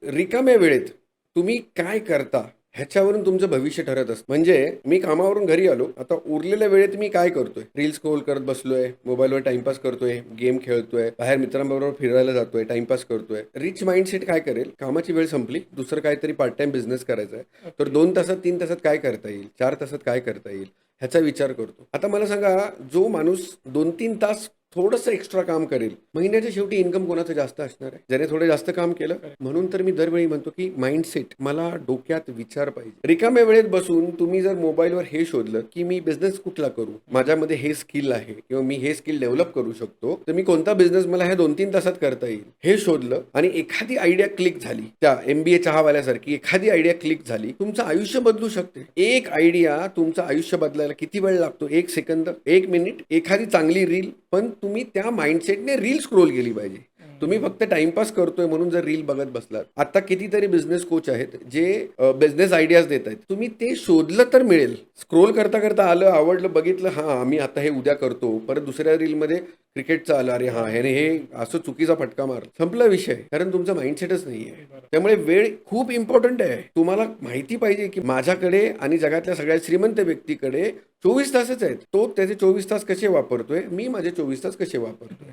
रिकाम्या वेळेत तुम्ही काय करता ह्याच्यावरून तुमचं भविष्य ठरत असतं. म्हणजे मी कामावरून घरी आलो, आता उरलेल्या वेळेत मी काय करतोय? रील स्क्रोल करत बसलोय, मोबाईलवर टाइमपास करतोय, गेम खेळतोय, बाहेर मित्रांबरोबर फिरायला जातोय, टाइमपास करतोय. रिच माइंडसेट काय करेल? कामाची वेळ संपली, दुसरं काहीतरी पार्ट टाइम बिझनेस करायचा आहे, तर 2 तासात 3 तासात काय करता येईल, 4 तासात काय करता येईल ह्याचा विचार करतो. आता मला सांगा, जो माणूस 2-3 तास थोडंसं एक्स्ट्रा काम करेल, महिन्याच्या शेवटी इन्कम कोणाचं जास्त असणार आहे? ज्याने थोडं जास्त काम केलं. म्हणून तर मी दरवेळी म्हणतो की माइंडसेट, मला डोक्यात विचार पाहिजे. रिकाम्या वेळेत बसून तुम्ही जर मोबाईलवर हे शोधलं की मी बिझनेस कुठला करू, माझ्यामध्ये हे स्किल आहे किंवा मी हे स्किल डेव्हलप करू शकतो, तर मी कोणता बिझनेस मला ह्या 2-3 तासात करता येईल हे शोधलं आणि एखादी आयडिया क्लिक झाली, त्या MBA चहावाल्यासारखी एखादी आयडिया क्लिक झाली, तुमचं आयुष्य बदलू शकते. एक आयडिया तुमचं आयुष्य बदलायला किती वेळ लागतो? 1 सेकंद, 1 मिनिट, एखादी चांगली रील. पण तुम्ही त्या माइंडसेटने रील स्क्रोल केली पाहिजे. तुम्ही फक्त टाइमपास करतोय म्हणून जर रील बघत बसलात. आता कितीतरी बिझनेस कोच आहेत जे बिझनेस आयडियाज देत आहेत. तुम्ही ते शोधलं तर मिळेल. स्क्रोल करता करता आलं, आवडलं, बघितलं, हा मी आता हे उद्या करतो, परत दुसऱ्या रीलमध्ये क्रिकेटचं आलं, अरे हा ह्याने हे असं चुकीचा फटका मार, संपला विषय. कारण तुमचा माइंडसेटच नाहीये. त्यामुळे वेळ खूप इम्पॉर्टंट आहे. तुम्हाला माहिती पाहिजे की माझ्याकडे आणि जगातल्या सगळ्यात श्रीमंत व्यक्तीकडे 24 तासच आहेत. तो त्याचे 24 तास कसे वापरतोय, मी माझे 24 तास कसे वापरतोय.